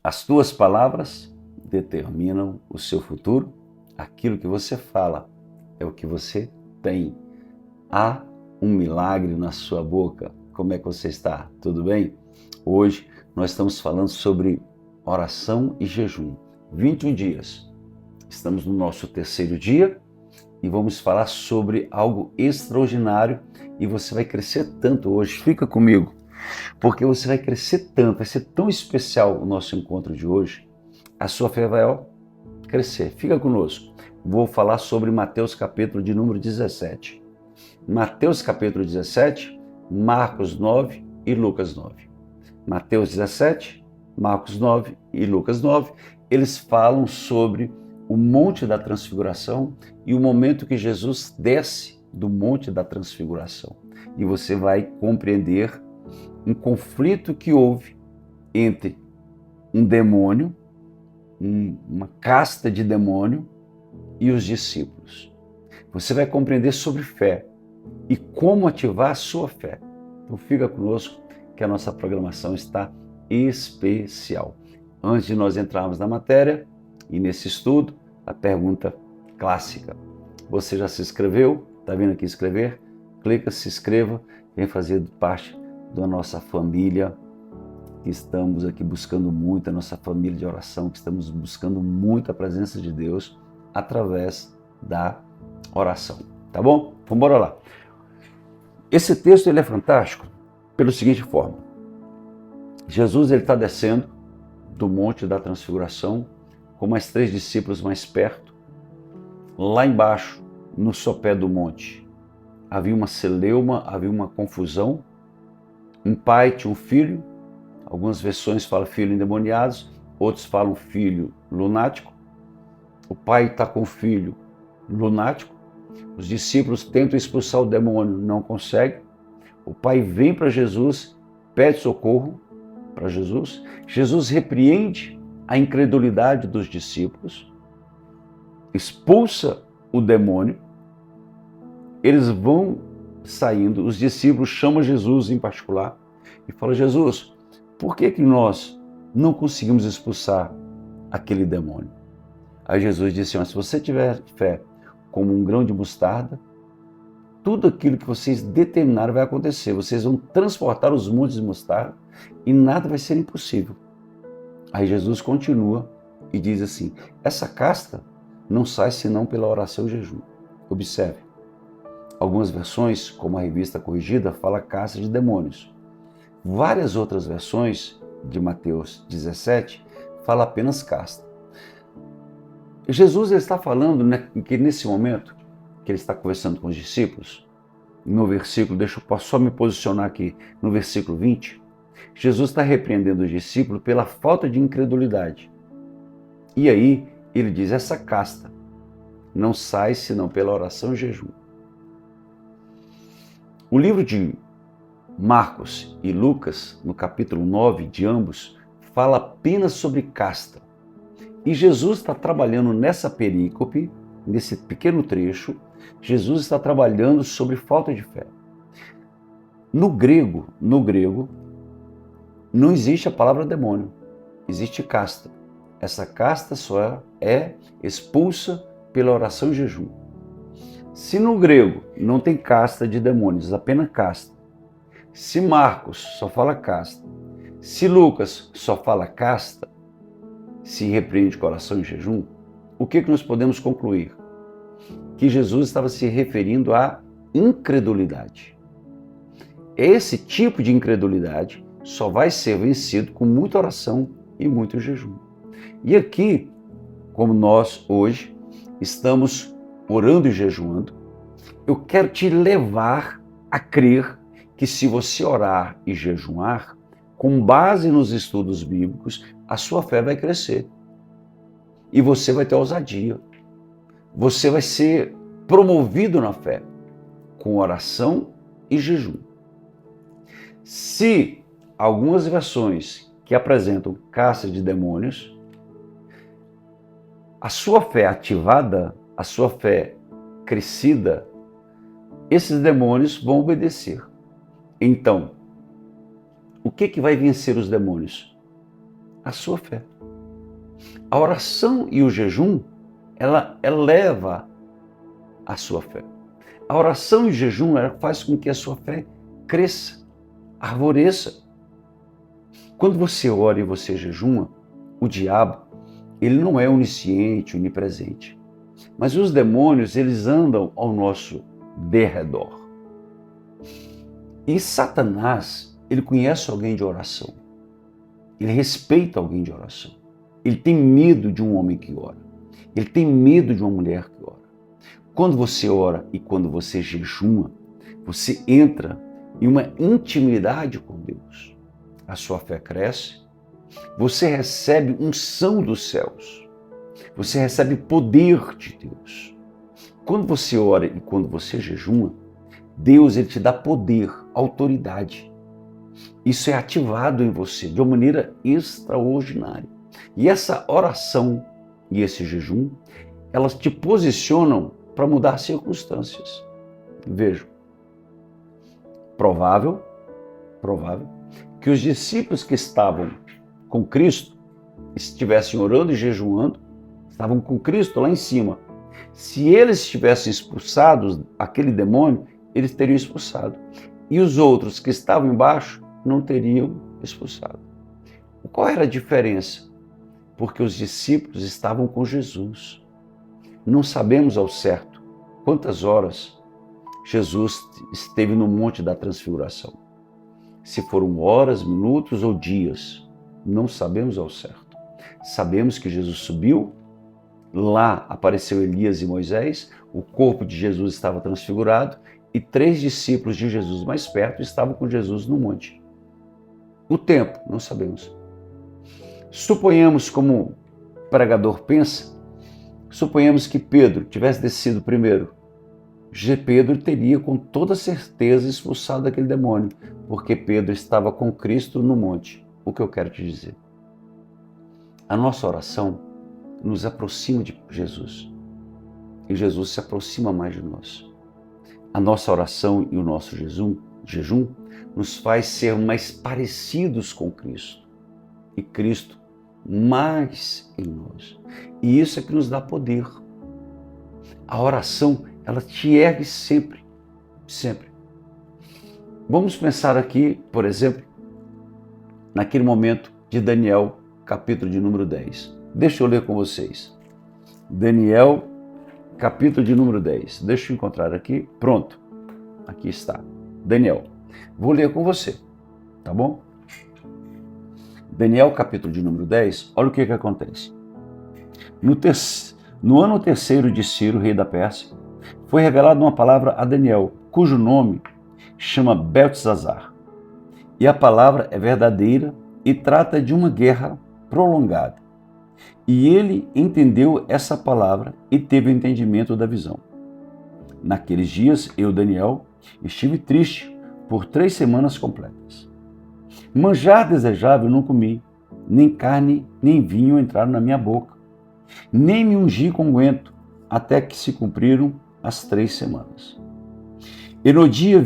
As tuas palavras determinam o seu futuro. Aquilo que você fala é o que você tem. Há um milagre na sua boca. Como é que você está? Tudo bem? Hoje nós estamos falando sobre oração e jejum. 21 dias. Estamos no nosso terceiro dia e vamos falar sobre algo extraordinário e você vai crescer tanto hoje. Fica comigo, porque você vai crescer tanto, vai ser tão especial o nosso encontro de hoje. A sua fé vai crescer. Fica conosco. Vou falar sobre Mateus capítulo de número 17. Mateus capítulo 17, Marcos 9 e Lucas 9. Mateus 17, Marcos 9 e Lucas 9, eles falam sobre o Monte da Transfiguração e o momento que Jesus desce do Monte da Transfiguração. E você vai compreender um conflito que houve entre um demônio, uma casta de demônio e os discípulos. Você vai compreender sobre fé e como ativar a sua fé. Então fica conosco que a nossa programação está especial. Antes de nós entrarmos na matéria e nesse estudo, a pergunta clássica. Você já se inscreveu? Está vindo aqui inscrever? Clica, se inscreva, vem fazer parte da nossa família. Estamos aqui buscando muito a nossa família de oração, que estamos buscando muito a presença de Deus através da oração. Tá bom? Vamos embora lá. Esse texto ele é fantástico pela seguinte forma. Jesus está descendo do Monte da Transfiguração com mais 3 discípulos mais perto. Lá embaixo, no sopé do monte, havia uma celeuma, havia uma confusão. Um pai tinha um filho. Algumas versões falam filho endemoniado, outros falam filho lunático. O pai está com o filho lunático. Os discípulos tentam expulsar o demônio, não conseguem. O pai vem para Jesus, pede socorro para Jesus. Jesus repreende a incredulidade dos discípulos, expulsa o demônio. Eles vão saindo, os discípulos chamam Jesus em particular e falam: Jesus, por que nós não conseguimos expulsar aquele demônio? Aí Jesus disse: se você tiver fé como um grão de mostarda, tudo aquilo que vocês determinarem vai acontecer. Vocês vão transportar os montes de mostarda e nada vai ser impossível. Aí Jesus continua e diz assim: essa casta não sai senão pela oração e jejum. Observe, algumas versões, como a Revista Corrigida, fala casta de demônios. Várias outras versões de Mateus 17 fala apenas casta. Jesus está falando que nesse momento que ele está conversando com os discípulos, no versículo, deixa eu só me posicionar aqui, no versículo 20, Jesus está repreendendo os discípulos pela falta de incredulidade. E aí ele diz: essa casta não sai senão pela oração e jejum. O livro de Marcos e Lucas, no capítulo 9 de ambos, fala apenas sobre casta. E Jesus está trabalhando nessa perícope, nesse pequeno trecho, Jesus está trabalhando sobre falta de fé. No grego, não existe a palavra demônio, existe casta. Essa casta só é expulsa pela oração e jejum. Se no grego não tem casta de demônios, apenas casta. Se Marcos só fala casta, se Lucas só fala casta, se repreende com oração e jejum, o que nós podemos concluir? Que Jesus estava se referindo à incredulidade. Esse tipo de incredulidade só vai ser vencido com muita oração e muito jejum. E aqui, como nós hoje estamos orando e jejuando, eu quero te levar a crer que se você orar e jejuar, com base nos estudos bíblicos, a sua fé vai crescer. E você vai ter ousadia. Você vai ser promovido na fé, com oração e jejum. Se algumas versões que apresentam caça de demônios, a sua fé ativada, a sua fé crescida, esses demônios vão obedecer. Então, o que vai vencer os demônios? a sua fé. A oração e o jejum, ela eleva a sua fé. A oração e o jejum, ela faz com que a sua fé cresça, arvoreça. Quando você ora e você jejuma, o diabo, ele não é onisciente, onipresente. Mas os demônios, eles andam ao nosso derredor. E Satanás, ele conhece alguém de oração. Ele respeita alguém de oração. Ele tem medo de um homem que ora. Ele tem medo de uma mulher que ora. Quando você ora e quando você jejuma, você entra em uma intimidade com Deus. A sua fé cresce, você recebe unção dos céus, você recebe poder de Deus. Quando você ora e quando você jejuma, Deus ele te dá poder, autoridade. Isso é ativado em você de uma maneira extraordinária. E essa oração e esse jejum, elas te posicionam para mudar circunstâncias. Vejam, provável que os discípulos que estavam com Cristo estivessem orando e jejuando, estavam com Cristo lá em cima. Se eles tivessem expulsado aquele demônio, eles teriam expulsado. E os outros que estavam embaixo não teriam expulsado. Qual era a diferença? Porque os discípulos estavam com Jesus. Não sabemos ao certo quantas horas Jesus esteve no Monte da Transfiguração. Se foram horas, minutos ou dias, não sabemos ao certo. Sabemos que Jesus subiu, lá apareceu Elias e Moisés, o corpo de Jesus estava transfigurado e 3 discípulos de Jesus mais perto estavam com Jesus no monte. O tempo, não sabemos. Suponhamos, como o pregador pensa, suponhamos que Pedro tivesse descido primeiro. Pedro teria com toda certeza expulsado aquele demônio, porque Pedro estava com Cristo no monte. O que eu quero te dizer? A nossa oração nos aproxima de Jesus e Jesus se aproxima mais de nós. A nossa oração e o nosso jejum nos faz ser mais parecidos com Cristo e Cristo mais em nós. E isso é que nos dá poder. A oração, ela te ergue sempre, sempre. Vamos pensar aqui, por exemplo, naquele momento de Daniel, capítulo de número 10. Deixa eu ler com vocês. Daniel, capítulo de número 10. Deixa eu encontrar aqui. Pronto. Aqui está. Daniel. Vou ler com você, tá bom? Daniel, capítulo de número 10. Olha o que acontece. No ano terceiro de Ciro, rei da Pérsia, foi revelada uma palavra a Daniel, cujo nome chama Beltesazar. E a palavra é verdadeira e trata de uma guerra prolongada. E ele entendeu essa palavra e teve o entendimento da visão. Naqueles dias, eu, Daniel, estive triste por 3 semanas completas. Manjar desejável não comi, nem carne nem vinho entraram na minha boca, nem me ungi com unguento, até que se cumpriram as 3 semanas. E no dia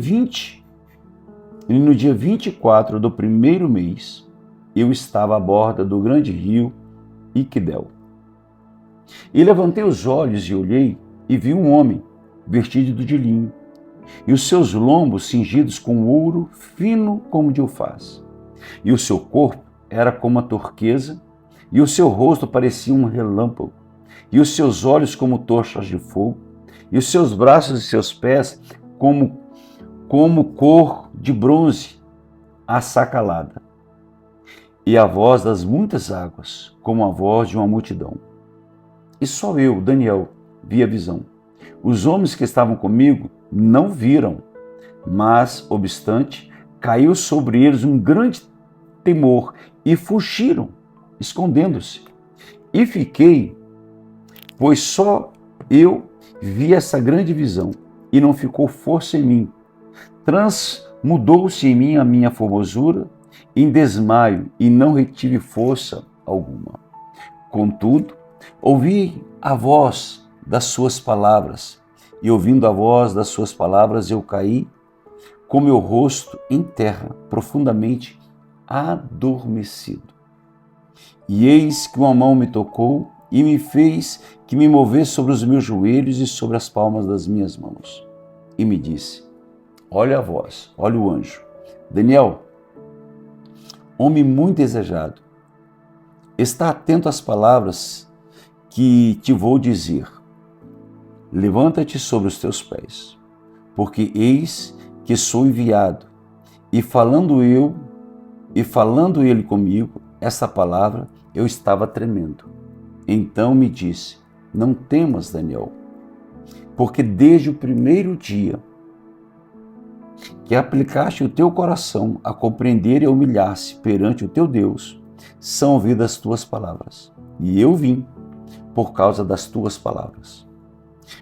24 do primeiro mês, eu estava à borda do grande rio Iquidel. E levantei os olhos e olhei, e vi um homem vestido de linho, e os seus lombos cingidos com ouro fino como de alface. E o seu corpo era como a turquesa, e o seu rosto parecia um relâmpago, e os seus olhos como tochas de fogo, e os seus braços e seus pés como cor de bronze assacalada. E a voz das muitas águas, como a voz de uma multidão. E só eu, Daniel, vi a visão. Os homens que estavam comigo não viram, mas, obstante, caiu sobre eles um grande temor e fugiram, escondendo-se. E fiquei, pois só eu vi essa grande visão, e não ficou força em mim. Transmudou-se em mim a minha formosura em desmaio, e não retive força alguma. Contudo, ouvi a voz das suas palavras, e ouvindo a voz das suas palavras, eu caí com meu rosto em terra, profundamente adormecido. E eis que uma mão me tocou e me fez que me movesse sobre os meus joelhos e sobre as palmas das minhas mãos. E me disse, olha a voz, olha o anjo. Daniel, homem muito desejado, está atento às palavras que te vou dizer. Levanta-te sobre os teus pés, porque eis que sou enviado. E falando ele comigo, essa palavra, eu estava tremendo. Então me disse, não temas, Daniel, porque desde o primeiro dia que aplicaste o teu coração a compreender e a humilhar-se perante o teu Deus, são ouvidas as tuas palavras. E eu vim por causa das tuas palavras.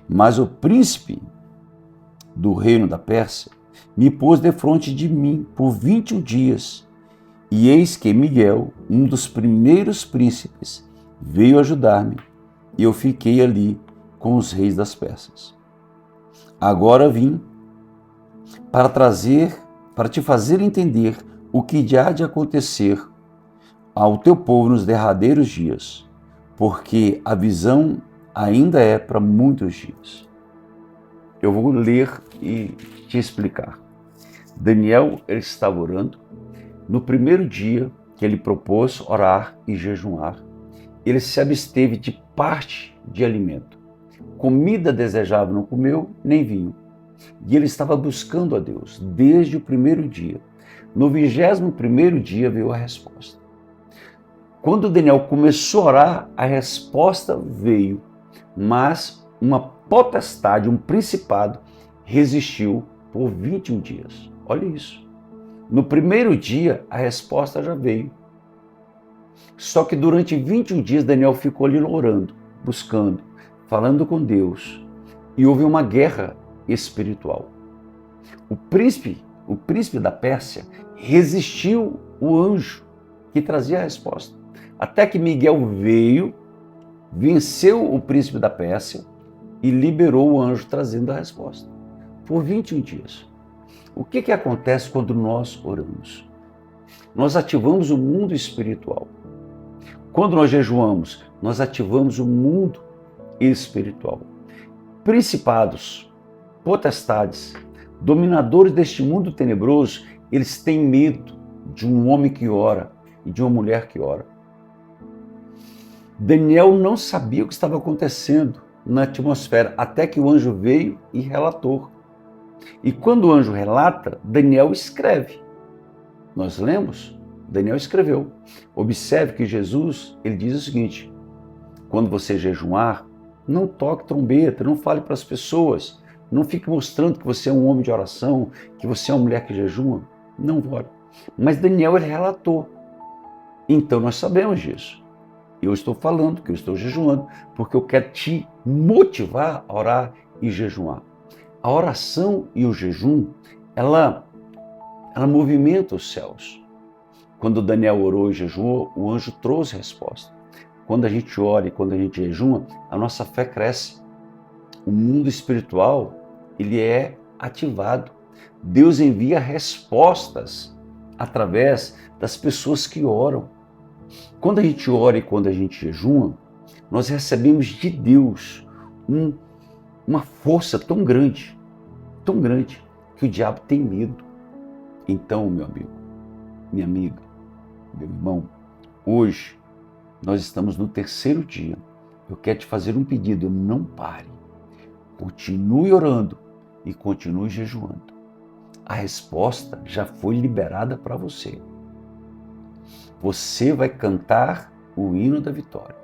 Mas o príncipe do reino da Pérsia me pôs defronte de mim por 21 dias. E eis que Miguel, um dos primeiros príncipes, veio ajudar-me, e eu fiquei ali com os reis das Persas. Agora vim para te fazer entender o que há de acontecer ao teu povo nos derradeiros dias, porque a visão ainda é para muitos dias. Eu vou ler e te explicar. Daniel, ele estava orando. No primeiro dia que ele propôs orar e jejuar, ele se absteve de parte de alimento. Comida desejável não comeu, nem vinho. E ele estava buscando a Deus desde o primeiro dia. No 21º dia veio a resposta. Quando Daniel começou a orar, a resposta veio, mas uma potestade, um principado, resistiu por 21 dias. Olha isso. No primeiro dia, a resposta já veio. Só que durante 21 dias, Daniel ficou ali orando, buscando, falando com Deus. E houve uma guerra espiritual. O príncipe da Pérsia, resistiu o anjo que trazia a resposta. Até que Miguel veio, venceu o príncipe da Pérsia e liberou o anjo trazendo a resposta. Por 21 dias. O que acontece quando nós oramos? Nós ativamos o mundo espiritual. Quando nós jejuamos, nós ativamos o mundo espiritual. Principados, potestades, dominadores deste mundo tenebroso, eles têm medo de um homem que ora e de uma mulher que ora. Daniel não sabia o que estava acontecendo na atmosfera, até que o anjo veio e relatou. E quando o anjo relata, Daniel escreve. Nós lemos? Daniel escreveu. Observe que Jesus, ele diz o seguinte, quando você jejuar, não toque trombeta, não fale para as pessoas, não fique mostrando que você é um homem de oração, que você é uma mulher que jejua, não ore. Mas Daniel, ele relatou. Então nós sabemos disso. Eu estou falando que eu estou jejuando, porque eu quero te motivar a orar e jejuar. A oração e o jejum, ela movimenta os céus. Quando Daniel orou e jejuou, o anjo trouxe a resposta. Quando a gente ora e quando a gente jejua, a nossa fé cresce. O mundo espiritual, ele é ativado. Deus envia respostas através das pessoas que oram. Quando a gente ora e quando a gente jejua, nós recebemos de Deus uma força tão grande, que o diabo tem medo. Então, meu amigo, minha amiga, meu irmão, hoje nós estamos no 3º dia. Eu quero te fazer um pedido, não pare. Continue orando e continue jejuando. A resposta já foi liberada para você. Você vai cantar o hino da vitória.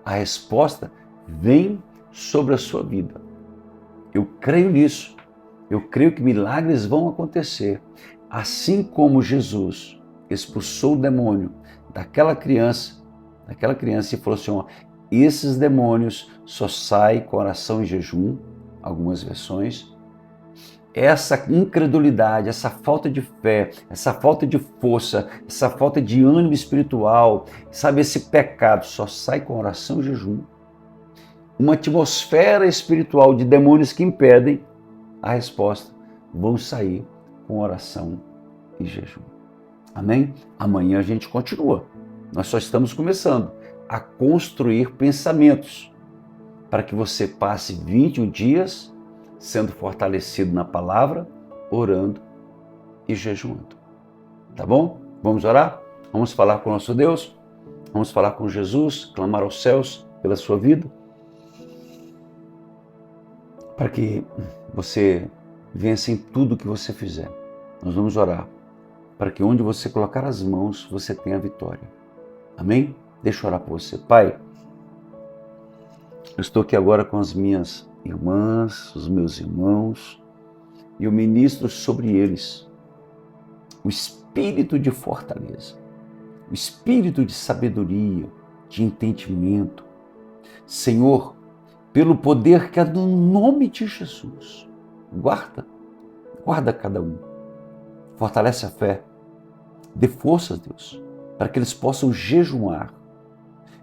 A resposta vem sobre a sua vida. Eu creio nisso. Eu creio que milagres vão acontecer. Assim como Jesus expulsou o demônio daquela criança e falou assim, ó, esses demônios só saem com oração e jejum, algumas versões. Essa incredulidade, essa falta de fé, essa falta de força, essa falta de ânimo espiritual, sabe, esse pecado só sai com oração e jejum. Uma atmosfera espiritual de demônios que impedem a resposta vão sair com oração e jejum. Amém? Amanhã a gente continua. Nós só estamos começando a construir pensamentos para que você passe 21 dias sendo fortalecido na palavra, orando e jejuando. Tá bom? Vamos orar? Vamos falar com o nosso Deus? Vamos falar com Jesus, clamar aos céus pela sua vida? Para que você vença em tudo que você fizer. Nós vamos orar para que onde você colocar as mãos, você tenha a vitória. Amém? Deixa eu orar por você. Pai, eu estou aqui agora com as minhas irmãs, os meus irmãos, e eu ministro sobre eles o espírito de fortaleza, o espírito de sabedoria, de entendimento. Senhor, pelo poder que há no nome de Jesus, guarda cada um, fortalece a fé, dê forças, Deus, para que eles possam jejuar.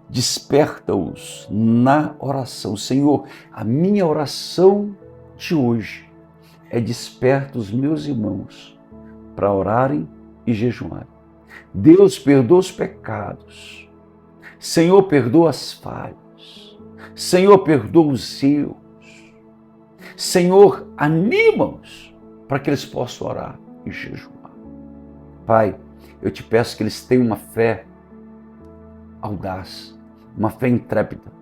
Desperta-os na oração. Senhor, a minha oração de hoje é desperta os meus irmãos para orarem e jejuarem. Deus, perdoa os pecados. Senhor, perdoa as falhas. Senhor, perdoa os erros. Senhor, anima-os para que eles possam orar e jejuar. Pai, eu te peço que eles tenham uma fé audaz, uma fé intrépida.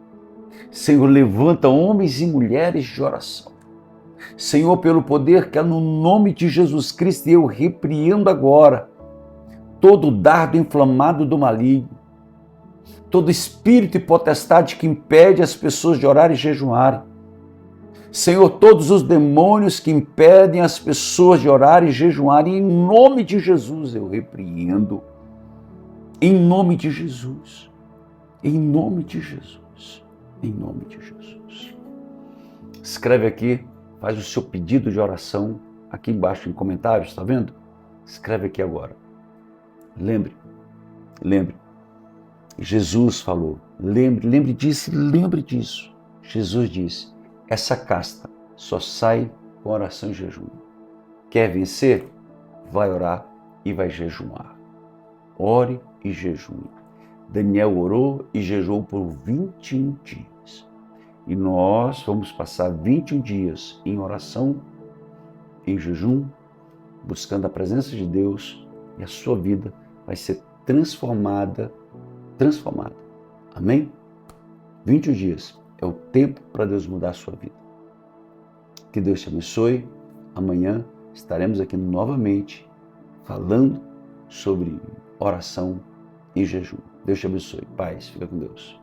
Senhor, levanta homens e mulheres de oração. Senhor, pelo poder que há no nome de Jesus Cristo, eu repreendo agora todo dardo inflamado do maligno, todo espírito e potestade que impede as pessoas de orar e jejuarem. Senhor, todos os demônios que impedem as pessoas de orar e jejuarem, em nome de Jesus eu repreendo. Em nome de Jesus. Em nome de Jesus. Em nome de Jesus. Escreve aqui, faz o seu pedido de oração aqui embaixo em comentários, está vendo? Escreve aqui agora. Lembre. Jesus falou, lembre disso. Jesus disse, essa casta só sai com oração e jejum. Quer vencer? Vai orar e vai jejuar. Ore e jejue. Daniel orou e jejuou por 21 dias. E nós vamos passar 21 dias em oração, em jejum, buscando a presença de Deus, e a sua vida vai ser transformada. Amém? 21 dias é o tempo para Deus mudar a sua vida. Que Deus te abençoe. Amanhã estaremos aqui novamente falando sobre oração e jejum. Deus te abençoe. Paz. Fica com Deus.